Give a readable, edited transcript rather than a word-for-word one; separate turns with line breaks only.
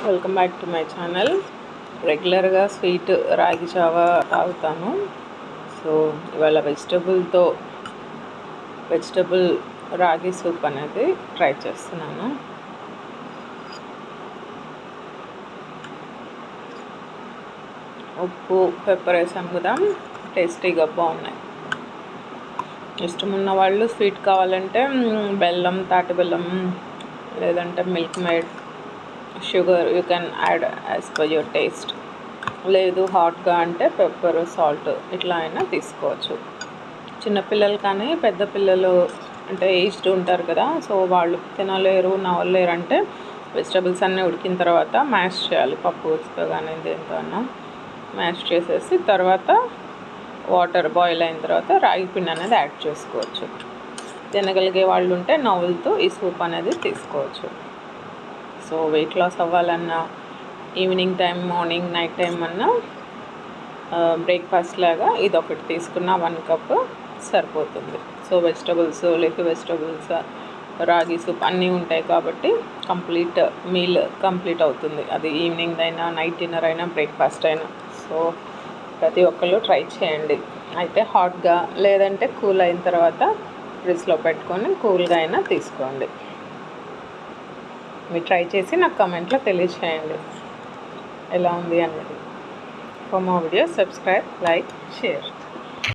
Welcome back to my channel. రెగ్యులర్గా sweet రాగి Java తాగుతాను. సో ఇవాళ వెజిటబుల్ రాగి సూప్ అనేది ట్రై చేస్తున్నాను. ఉప్పు పెప్పర్ వేసాం కదా, టేస్టీగా బాగున్నాయి. ఇష్టం ఉన్న వాళ్ళు స్వీట్ కావాలంటే బెల్లం, తాటి బెల్లం లేదంటే milk made, sugar you can add as per your taste. లేదు హాట్గా అంటే పెప్పర్, సాల్ట్ ఇట్లా అయినా తీసుకోవచ్చు. చిన్నపిల్లలు కానీ పెద్ద పిల్లలు అంటే ఏజ్డ్ ఉంటారు కదా, సో వాళ్ళు తినలేరు, నవ్వలేరు అంటే వెజిటబుల్స్ అన్నీ ఉడికిన తర్వాత మ్యాష్ చేయాలి. పప్పుతో కానీ దేంతో అన్నా మ్యాష్ చేసేసి తర్వాత వాటర్ బాయిల్ అయిన తర్వాత రాగి పిండి అనేది యాడ్ చేసుకోవచ్చు. తినగలిగే వాళ్ళు ఉంటే నవ్వులతో ఈ సూప్ అనేది తీసుకోవచ్చు. సో వెయిట్ లాస్ అవ్వాలన్నా, evening time, morning, night time అన్నా బ్రేక్ఫాస్ట్ లాగా ఇదొకటి తీసుకున్న 1 కప్ సరిపోతుంది. సో వెజిటబుల్స్, లీఫీ వెజిటబుల్స్, రాగి సూప్ అన్నీ ఉంటాయి కాబట్టి కంప్లీట్ మీల్ కంప్లీట్ అవుతుంది. అది ఈవినింగ్ అయినా, నైట్ డిన్నర్ అయినా, బ్రేక్ఫాస్ట్ అయినా. సో ప్రతి ఒక్కళ్ళు ట్రై చేయండి. అయితే హాట్గా లేదంటే కూల్ అయిన తర్వాత ఫ్రిడ్జ్లో పెట్టుకొని కూల్గా అయినా తీసుకోండి. మీరు ట్రై చేసి నాకు కమెంట్లో తెలియచేయండి ఎలా ఉంది అనేది. For more videos subscribe, like, share.